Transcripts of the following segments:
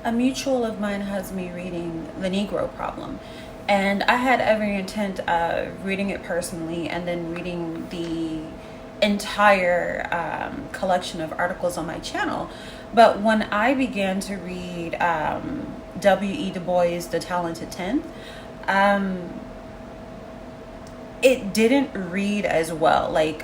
a mutual of mine has me reading The Negro Problem. And I had every intent of reading it personally and then reading the entire collection of articles on my channel. But when I began to read W.E. Dubois' The Talented Tenth, it didn't read as well. Like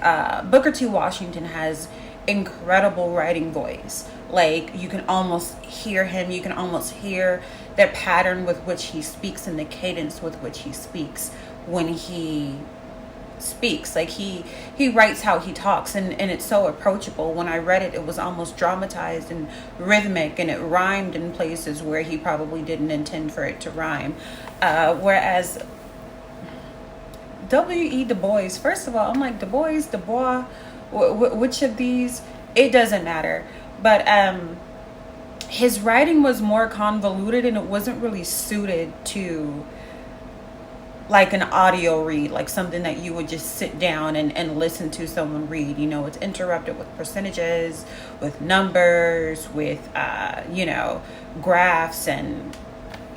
Booker T. Washington has incredible writing voice. Like you can almost hear him, you can almost hear the pattern with which he speaks and the cadence with which he speaks when he speaks. Like he writes how he talks, and it's so approachable. When I read it, it was almost dramatized and rhythmic, and it rhymed in places where he probably didn't intend for it to rhyme. Whereas W.E. Du Bois, first of all, I'm like, Dubois, which of these? It doesn't matter. But his writing was more convoluted, and it wasn't really suited to like an audio read, like something that you would just sit down and listen to someone read. You know, it's interrupted with percentages, with numbers, with, graphs, and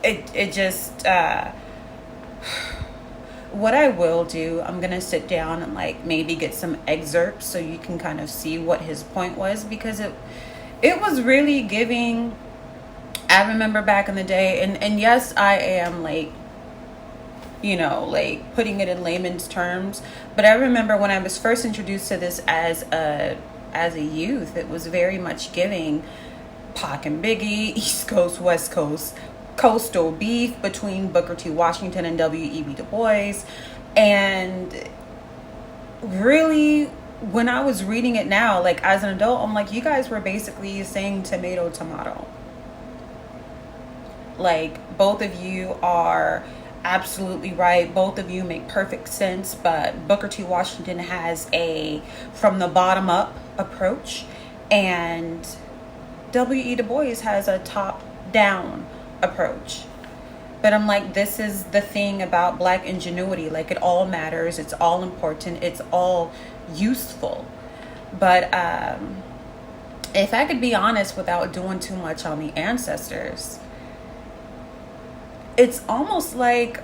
it just... what I will do, I'm going to sit down and like maybe get some excerpts so you can kind of see what his point was, because it was really giving. I remember back in the day, and yes, I am like, like putting it in layman's terms, but I remember when I was first introduced to this as a youth, it was very much giving Pac and Biggie, East Coast, West Coast, coastal beef between Booker T. Washington and W.E.B. Du Bois. And really, when I was reading it now, like as an adult, I'm like, you guys were basically saying tomato, tomato. Like, both of you are absolutely right. Both of you make perfect sense. But Booker T. Washington has a from the bottom up approach, and W.E. Du Bois has a top down approach. But I'm like, this is the thing about Black ingenuity. Like, it all matters, it's all important, it's all useful. But if I could be honest without doing too much on the ancestors, it's almost like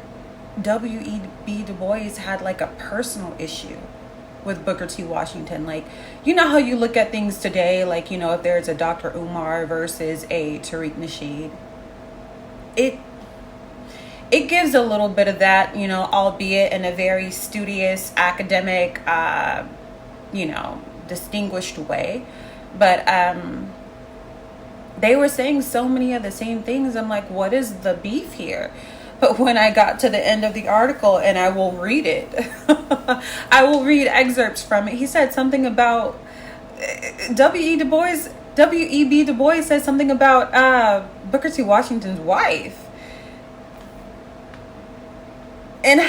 W.E.B. Du Bois had like a personal issue with Booker T. Washington. Like, you know how you look at things today, like, if there's a Dr. Umar versus a Tariq Nasheed, it gives a little bit of that, albeit in a very studious, academic, distinguished way. But they were saying so many of the same things. I'm like, what is the beef here? But when I got to the end of the article, and I will read it, I will read excerpts from it. He said something about W.E.B. Du Bois said something about Booker T. Washington's wife. And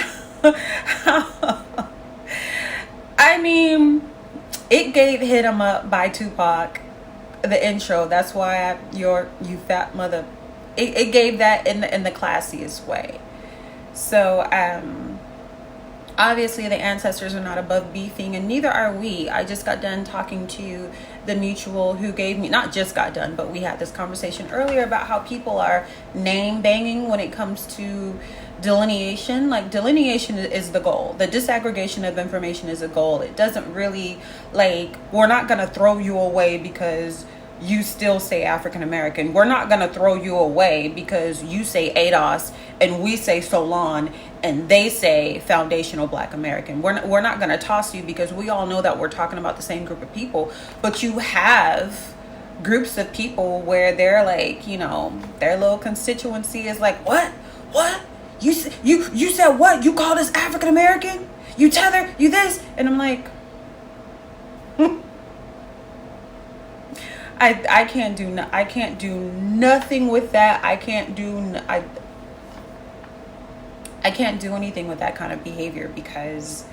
I mean, it gave "Hit 'Em Up" by Tupac the intro. That's why you fat mother. It gave that in the classiest way. So obviously the ancestors are not above beefing, and neither are we. I just got done talking to the mutual who gave me, not just got done, but we had this conversation earlier about how people are name banging when it comes to delineation. Like, delineation is the goal. The disaggregation of information is a goal. It doesn't really, like, we're not going to throw you away because you still say African American. We're not going to throw you away because you say ADOS and we say Solon and they say foundational Black American. We're not going to toss you, because we all know that we're talking about the same group of people. But you have groups of people where they're like, their little constituency is like, what? You said what? You call us African American? You tether? You this? And I'm like, I can't do nothing with that. I can't do anything with that kind of behavior, because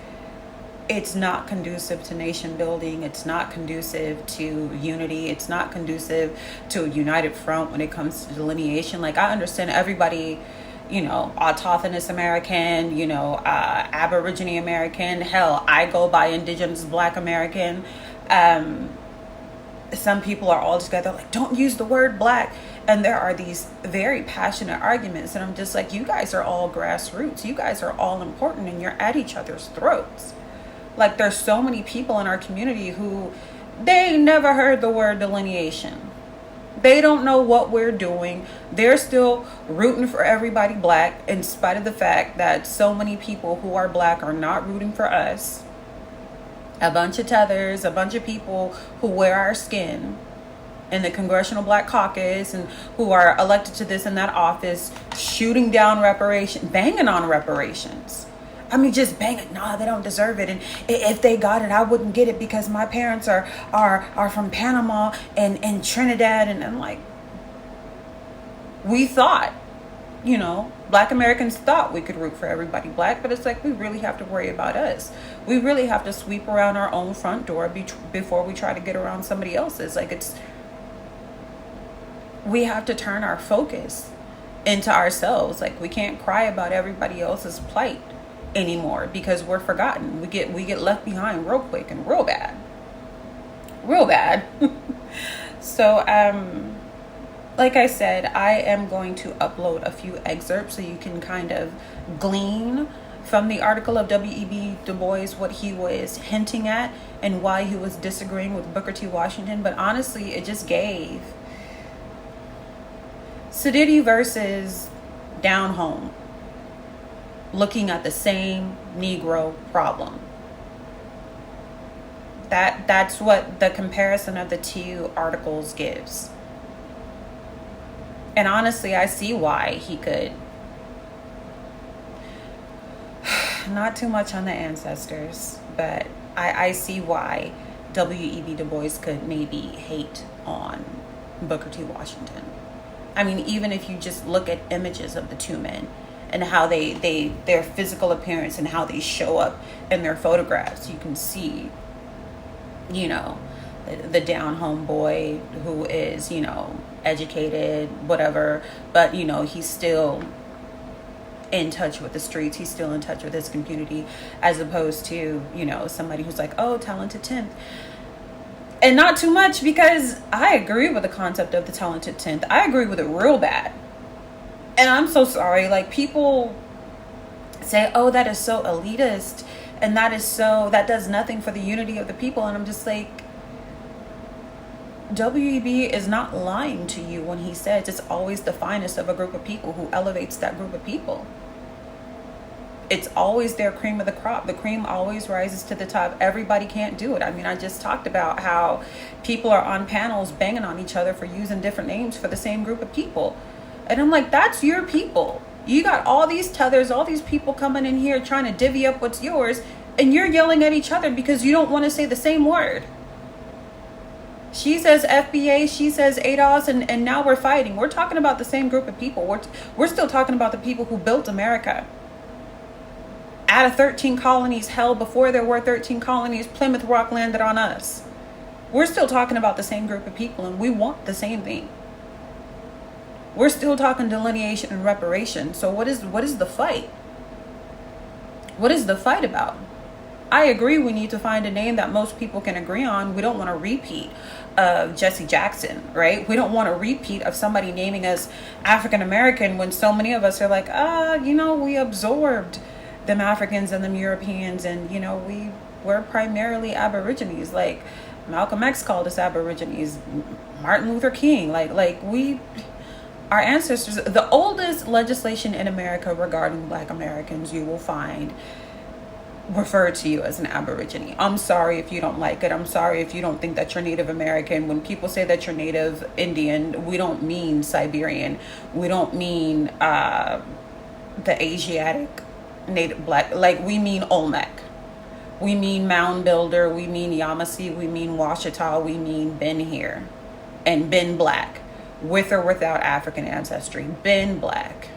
it's not conducive to nation building. It's not conducive to unity. It's not conducive to a united front when it comes to delineation. Like, I understand everybody, autochthonous American, Aborigine American. Hell, I go by Indigenous Black American. some people are all together like, don't use the word black. And there are these very passionate arguments. And I'm just like, you guys are all grassroots. You guys are all important and you're at each other's throats. Like, there's so many people in our community who they never heard the word delineation. They don't know what we're doing. They're still rooting for everybody black, in spite of the fact that so many people who are black are not rooting for us. A bunch of tethers, a bunch of people who wear our skin in the Congressional Black Caucus and who are elected to this and that office, shooting down reparation, banging on reparations. I mean, just bang it. No, they don't deserve it. And if they got it, I wouldn't get it because my parents are from Panama and Trinidad. And I'm like, we thought, Black Americans thought we could root for everybody black, but it's like, we really have to worry about us. We really have to sweep around our own front door before we try to get around somebody else's. Like, we have to turn our focus into ourselves. Like, we can't cry about everybody else's plight anymore because we're forgotten. We get left behind real quick and real bad. So like I said, I am going to upload a few excerpts so you can kind of glean from the article of W.E.B. Dubois what he was hinting at and why he was disagreeing with Booker T. Washington. But honestly, it just gave Sadiddy versus Down Home, looking at the same Negro problem. That's what the comparison of the two articles gives. And honestly, I see why he could. Not too much on the ancestors, but I see why W.E.B. Du Bois could maybe hate on Booker T. Washington. I mean, even if you just look at images of the two men and how their physical appearance and how they show up in their photographs, you can see, the down home boy who is, educated, whatever, but, he's still in touch with the streets. He's still in touch with his community, as opposed to, somebody who's like, oh, talented 10th. And not too much, because I agree with the concept of the talented 10th. I agree with it real bad. And I'm so sorry. Like, people say, oh, that is so elitist. And that does nothing for the unity of the people. And I'm just like, W.E.B. is not lying to you when he says it's always the finest of a group of people who elevates that group of people. It's always their cream of the crop. The cream always rises to the top. Everybody can't do it. I mean, I just talked about how people are on panels banging on each other for using different names for the same group of people. And I'm like, that's your people. You got all these tethers, all these people coming in here trying to divvy up what's yours, and you're yelling at each other because you don't want to say the same word. She says FBA, she says ADOS, and now we're fighting. We're talking about the same group of people. We're still talking about the people who built America. Out of 13 colonies, hell, before there were 13 colonies, Plymouth Rock landed on us. We're still talking about the same group of people, and we want the same thing. We're still talking delineation and reparation. So what is the fight? What is the fight about? I agree we need to find a name that most people can agree on. We don't want a repeat of Jesse Jackson, right? We don't want a repeat of somebody naming us African American when so many of us are like, we absorbed them Africans and them Europeans, and we're primarily Aborigines. Like, Malcolm X called us Aborigines, Martin Luther King, our ancestors. The oldest legislation in America regarding Black Americans you will find refer to you as an Aborigine. I'm sorry if you don't like it. I'm sorry if you don't think that you're Native American. When people say that you're Native Indian, we don't mean Siberian. We don't mean the Asiatic Native Black. Like, we mean Olmec. We mean Mound Builder. We mean Yamasee. We mean Washita. We mean been here. And been black. With or without African ancestry. Been black.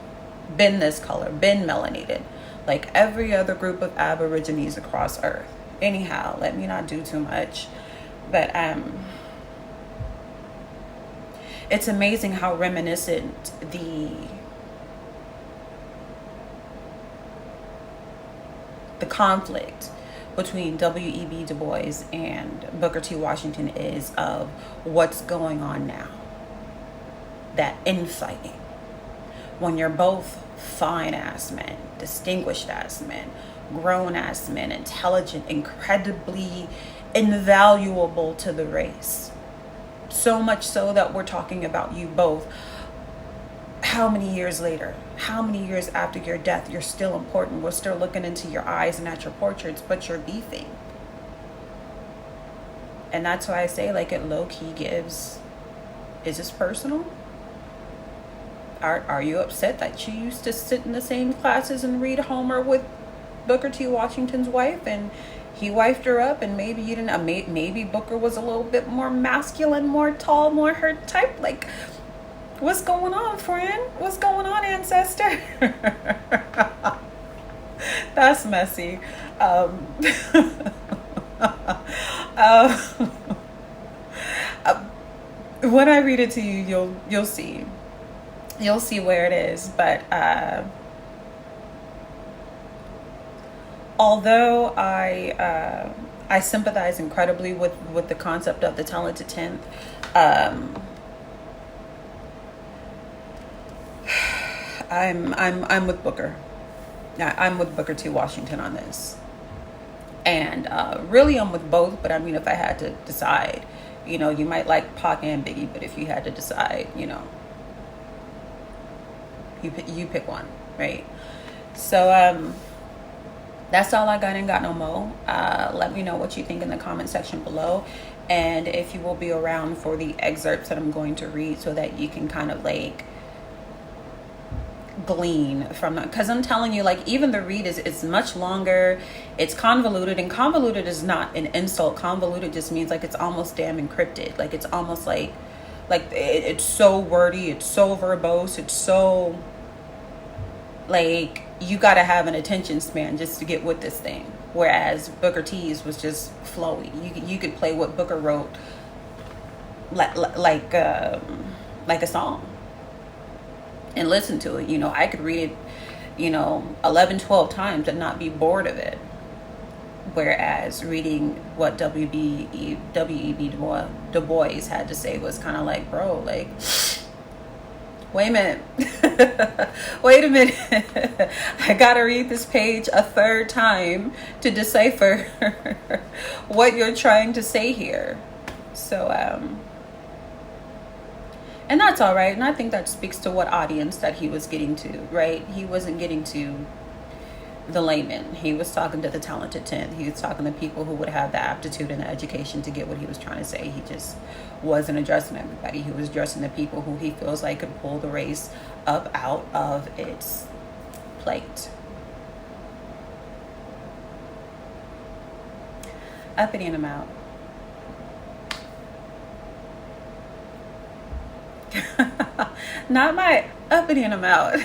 Been this color. Been melanated. Like every other group of Aborigines across Earth. Anyhow, let me not do too much. But it's amazing how reminiscent the conflict between W.E.B. Du Bois and Booker T. Washington is of what's going on now. That infighting. When you're both fine ass men, distinguished ass men, grown ass men, intelligent, incredibly invaluable to the race. So much so that we're talking about you both. How many years later? How many years after your death? You're still important. We're still looking into your eyes and at your portraits, but you're beefing. And that's why I say, like, it low-key gives, is this personal? Are you upset that you used to sit in the same classes and read Homer with Booker T. Washington's wife, and he wifed her up, and maybe you didn't, maybe Booker was a little bit more masculine, more tall, more her type? Like, what's going on, friend? What's going on, ancestor? That's messy. When I read it to you, you'll see. You'll see where it is. But although I sympathize incredibly with the concept of the talented 10th, I'm with Booker. I'm with Booker T. Washington on this. And really I'm with both, but I mean, if I had to decide, you know, you might like Pac and Biggie, but if you had to decide, you know, you pick one, right? So that's all I got. Ain't got no more. Let me know what you think in the comment section below, and if you will be around for the excerpts that I'm going to read, so that you can kind of like glean from that. Because I'm telling you, like, even the read is much longer. It's convoluted, and convoluted is not an insult. Convoluted just means like it's almost damn encrypted. Like, it's almost like it's so wordy, it's so verbose, it's so like you got to have an attention span just to get with this thing. Whereas Booker T's was just flowy. You could play what Booker wrote like a song and listen to it. You know, I could read it, you know, 11, 12 times and not be bored of it. Whereas reading what W.E.B. Du Bois had to say was kind of like, bro, like, wait a minute. Wait a minute. I gotta read this page a third time to decipher what you're trying to say here. So, and that's all right. And I think that speaks to what audience that he was getting to, right? He wasn't getting to the layman. He was talking to the talented 10. He was talking to people who would have the aptitude and the education to get what he was trying to say. He just wasn't addressing everybody. He was addressing the people who he feels like could pull the race up out of its plate. Uppity and I'm out. Not my uppity and I'm out.